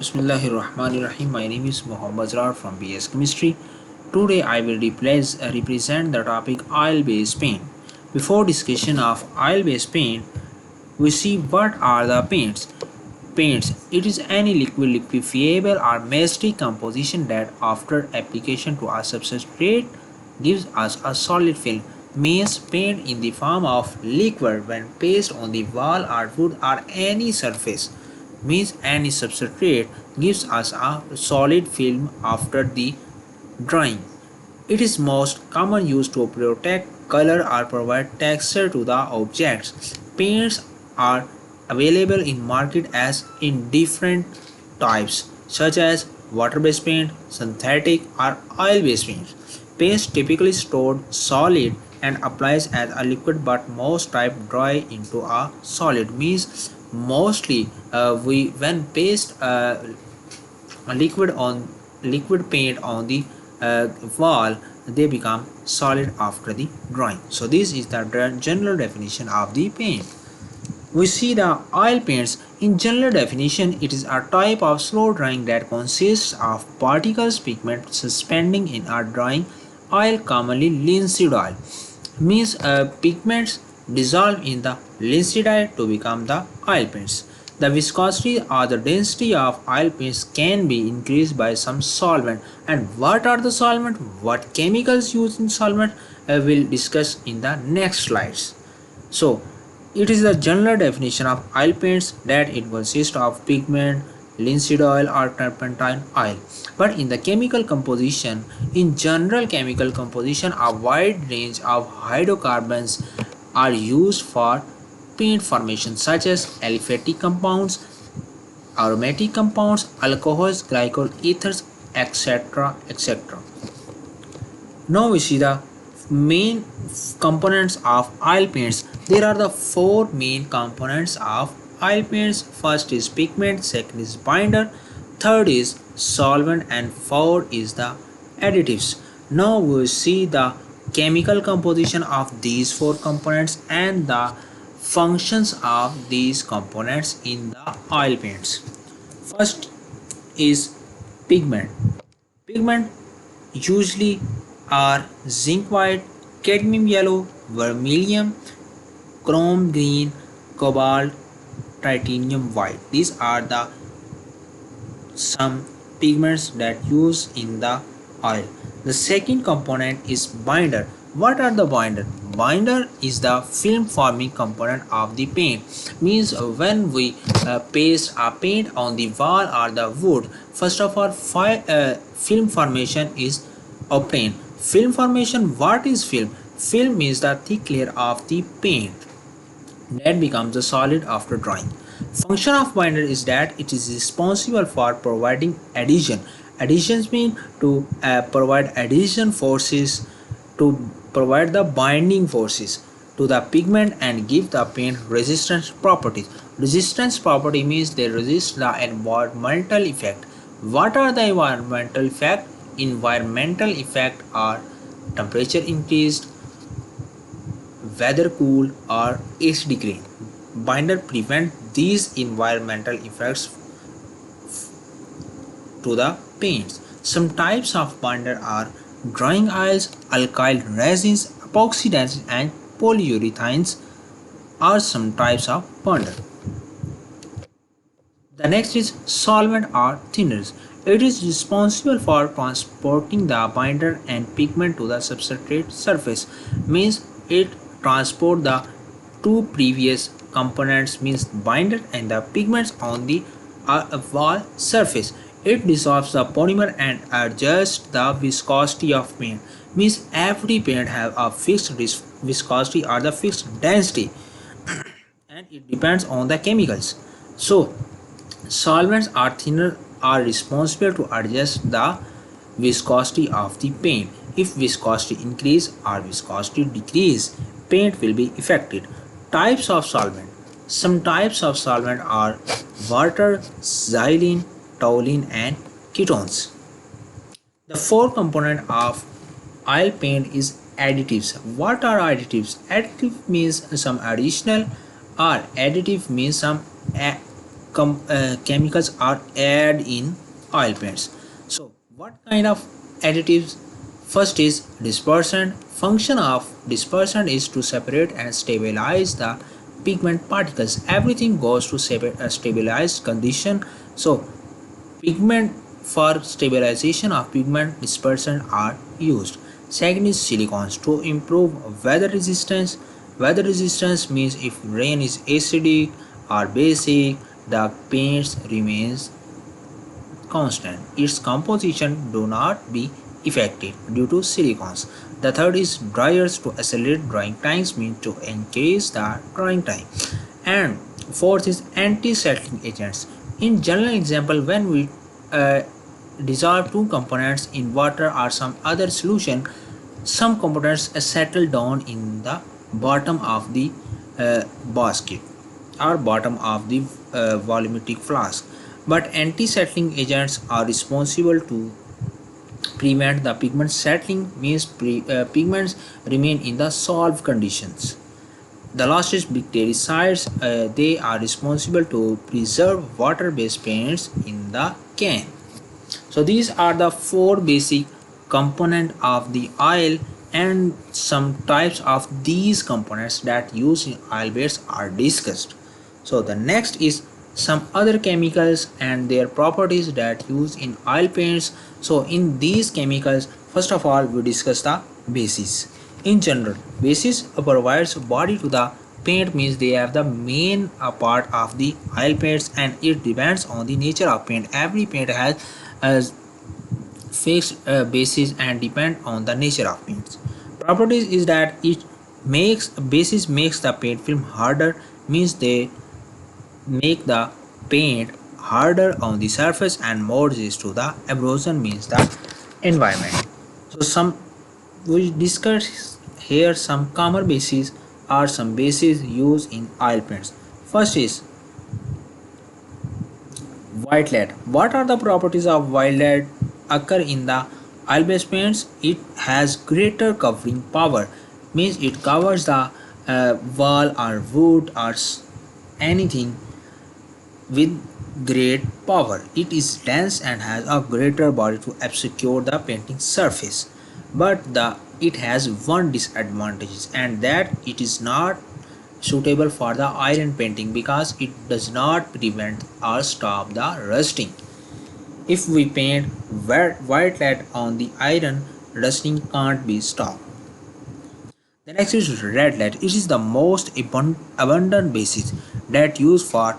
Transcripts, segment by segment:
Bismillahirrahmanirrahim. My name is Muhammad Zrar from BS Chemistry. Today I will represent the topic oil-based paint. Before discussion of oil-based paint, we see what are the paints. Paints. It is any liquid, liquefiable or mesty composition that after application to a substrate gives us a solid film. Means paint in the form of liquid when placed on the wall or wood or any surface. Means any substrate gives us a solid film after the drying. It is most common used to protect color or provide texture to the objects. Paints are available in market as in different types such as water-based paint, synthetic or oil-based paint. Paints typically stored solid and applies as a liquid, but most type dry into a solid. Means mostly we when paste a liquid paint on the wall, they become solid after the drying. So this is the general definition of the paint. We see the oil paints. In general definition, it is a type of slow drying that consists of particles pigment suspending in a drying oil, commonly linseed oil. Means pigments dissolve in the linseed oil to become the oil paints. The viscosity or the density of oil paints can be increased by some solvent. And what are the solvent? What chemicals used in solvent? I will discuss in the next slides. So, it is the general definition of oil paints that it consists of pigment, linseed oil or turpentine oil. But in the chemical composition, in general chemical composition, a wide range of hydrocarbons are used for paint formation such as aliphatic compounds, aromatic compounds, alcohols, glycol ethers, etc. etc. Now we see the main components of oil paints. There are the four main components of oil paints. First is pigment, second is binder, third is solvent, and fourth is the additives. Now we see the chemical composition of these four components and the functions of these components in the oil paints. First is pigment. Pigment usually are zinc white, cadmium yellow, vermilion, chrome green, cobalt, titanium white. These are the some pigments that use in the oil. The second component is binder. What are the binder? Binder is the film forming component of the paint. Means when we paste a paint on the wall or the wood, first of all film formation is obtained. Film formation. What is film? Film is the thick layer of the paint that becomes a solid after drying. Function of binder is that it is responsible for providing adhesion. Adhesions mean to provide adhesion forces, to provide the binding forces to the pigment and give the paint resistance properties. Resistance property means they resist the environmental effect. What are the environmental effect? Environmental effect are temperature increased, weather cool or AC degree. Binder prevent these environmental effects to the paints. Some types of binder are drying oils, alkyl resins, epoxidants and polyurethanes are some types of binder. The next is solvent or thinners. It is responsible for transporting the binder and pigment to the substrate surface. Means it transport the two previous components, means binder and the pigments on the wall surface. It dissolves the polymer and adjusts the viscosity of paint. Means every paint have a fixed viscosity or the fixed density and it depends on the chemicals. So solvents or thinner are responsible to adjust the viscosity of the paint. If viscosity increase or viscosity decrease, paint will be affected. Types of solvent. Some types of solvent are water, xylene, toluene and ketones. The fourth component of oil paint is additives. What are additives? Additive means some additional or additive means some chemicals are added in oil paints. So what kind of additives? First is dispersant. Function of dispersant is to separate and stabilize the pigment particles. Everything goes to a stabilized condition. So pigment, for stabilization of pigment, dispersant are used. Second is silicones to improve weather resistance. Weather resistance means if rain is acidic or basic, the paints remains constant. Its composition do not be affected due to silicones. The third is dryers to accelerate drying times, mean to increase the drying time. And fourth is anti-settling agents. In general example, when we uh, dissolve two components in water or some other solution, some components settle down in the bottom of the basket or bottom of the volumetric flask. But anti-settling agents are responsible to prevent the pigment settling, means pigments remain in the solved conditions. The last is bactericides. They are responsible to preserve water-based paints in the can. So these are the four basic component of the oil, and some types of these components that used in oil base are discussed. So the next is some other chemicals and their properties that used in oil paints. So in these chemicals, first of all we discuss the bases. In general, bases provides body to the paint, means they have the main part of the oil paints, and it depends on the nature of paint. Every paint has a fixed basis and depend on the nature of paints. Properties is that it makes basis makes the paint film harder, means they make the paint harder on the surface and more resist to the erosion, means the environment. So some we discuss here some common bases are some bases used in oil paints. First is white lead. What are the properties of white lead occur in the oil-based paints? It has greater covering power, means it covers the wall or wood or anything with great power. It is dense and has a greater body to obscure the painting surface. But it has one disadvantage, and that it is not suitable for the iron painting because it does not prevent or stop the rusting. If we paint white lead on the iron, rusting can't be stopped. The next is red lead. It is the most abundant basis that used for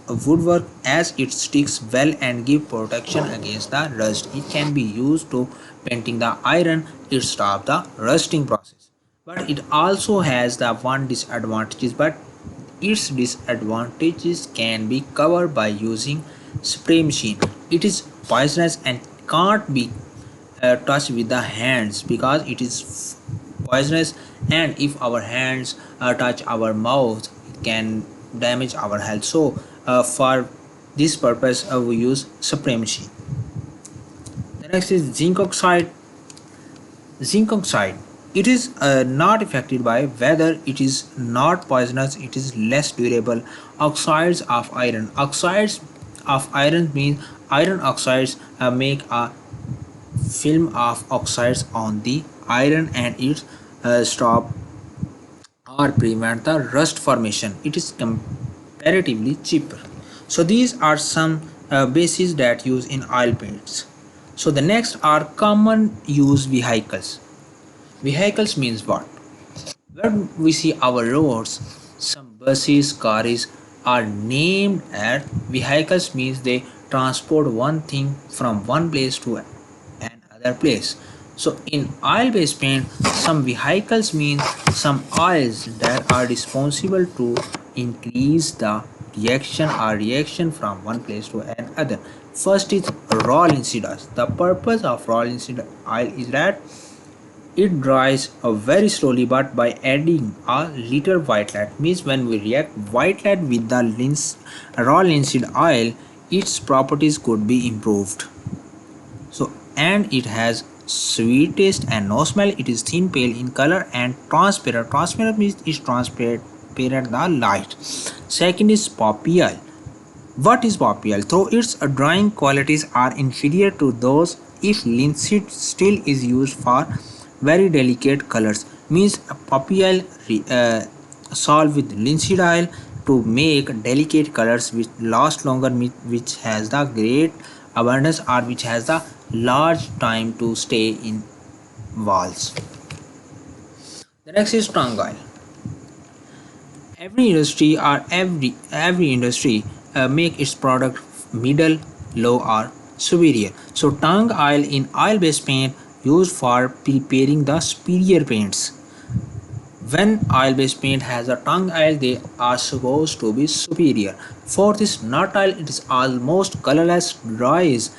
woodwork, as it sticks well and give protection against the rust. It can be used to painting the iron. It stops the rusting process. But it also has the one disadvantage, but its disadvantages can be covered by using spray machine. It is poisonous and can't be touched with the hands because it is poisonous, and if our hands touch our mouth, it can damage our health. So for this purpose we use spray machine. The next is zinc oxide. Zinc oxide, it is not affected by weather. It is not poisonous. It is less durable. Oxides of iron. Oxides of iron means iron oxides make a film of oxides on the iron, and it stop or prevent the rust formation. It is comparatively cheaper. So these are some bases that use in oil paints. So the next are common use vehicles. Vehicles means what? When we see our roads, some buses, cars are named as vehicles, means they transport one thing from one place to another place. So in oil-based paint, some vehicles mean some oils that are responsible to increase the reaction from one place to another. First is raw linseed oil. The purpose of raw linseed oil is that it dries very slowly, but by adding a little white lead, means when we react white lead with the raw linseed oil, its properties could be improved. So and it has sweet taste and no smell. It is thin pale in color and transparent. Transparent means it's transparent the light. Second is poppy oil. What is papillary? Though its drying qualities are inferior to those if linseed still is used for very delicate colors. Means papillary solved with linseed oil to make delicate colors which last longer, which has the great abundance or which has the large time to stay in walls. The next is tung oil. Every industry make its product middle, low or superior. So tung oil in oil based paint used for preparing the superior paints. When oil based paint has a tung oil, they are supposed to be superior. Fourth is nut oil. It is almost colorless, dries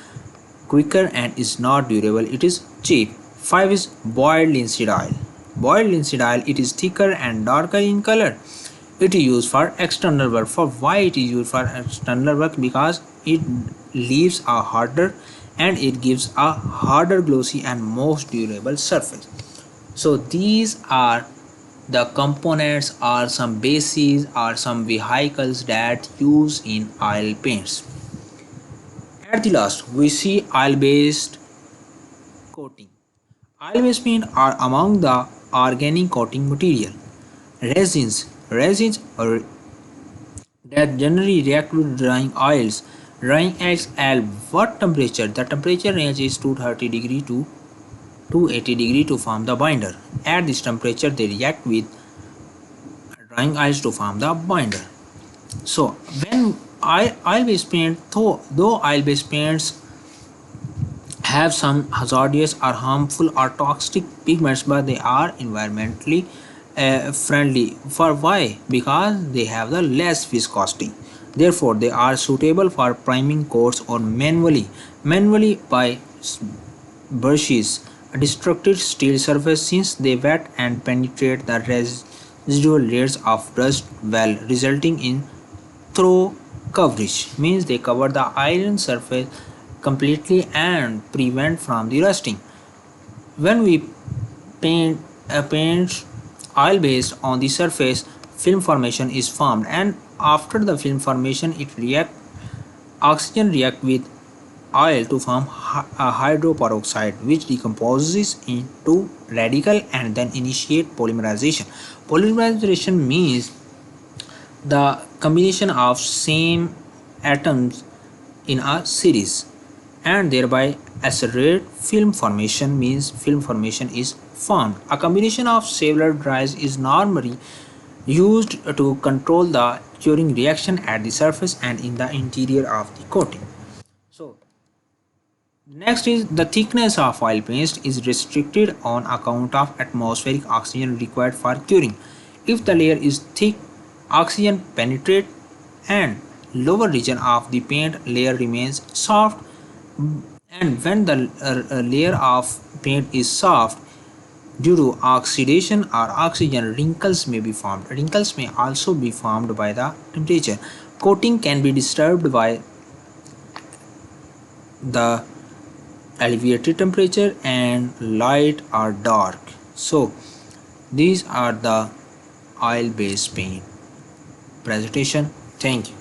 quicker and is not durable. It is cheap. 5 is boiled linseed oil. Boiled linseed oil, it is thicker and darker in color. It is used for external work. For why it is used for external work? Because it leaves a harder and it gives a harder, glossy and most durable surface. So these are the components or some bases or some vehicles that use in oil paints. At the last, we see oil based coating. Oil based paint are among the organic coating material. Resins are that generally react with drying oils. Drying acts at what temperature? The temperature range is 230 degree to 280 degree to form the binder. At this temperature, they react with drying oils to form the binder. So when oil-based paint, though oil-based paints have some hazardous or harmful or toxic pigments, but they are environmentally friendly. For why? Because they have the less viscosity. Therefore, they are suitable for priming coats or manually by brushes. A destructive steel surface, since they wet and penetrate the residual layers of rust well, resulting in through coverage. Means they cover the iron surface completely and prevent from the rusting. When we paint oil based on the surface, film formation is formed, and after the film formation it react oxygen react with oil to form a hydroperoxide, which decomposes into radical and then initiate polymerization. Polymerization means the combination of same atoms in a series and thereby accelerate film formation. Means film formation is formed. A combination of several dyes is normally used to control the curing reaction at the surface and in the interior of the coating. So next is the thickness of oil paste is restricted on account of atmospheric oxygen required for curing. If the layer is thick, oxygen penetrates and lower region of the paint layer remains soft, and when the layer of paint is soft, due to oxidation or oxygen, wrinkles may be formed. Wrinkles may also be formed by the temperature. Coating can be disturbed by the elevated temperature and light or dark. So these are the oil based paint presentation. Thank you.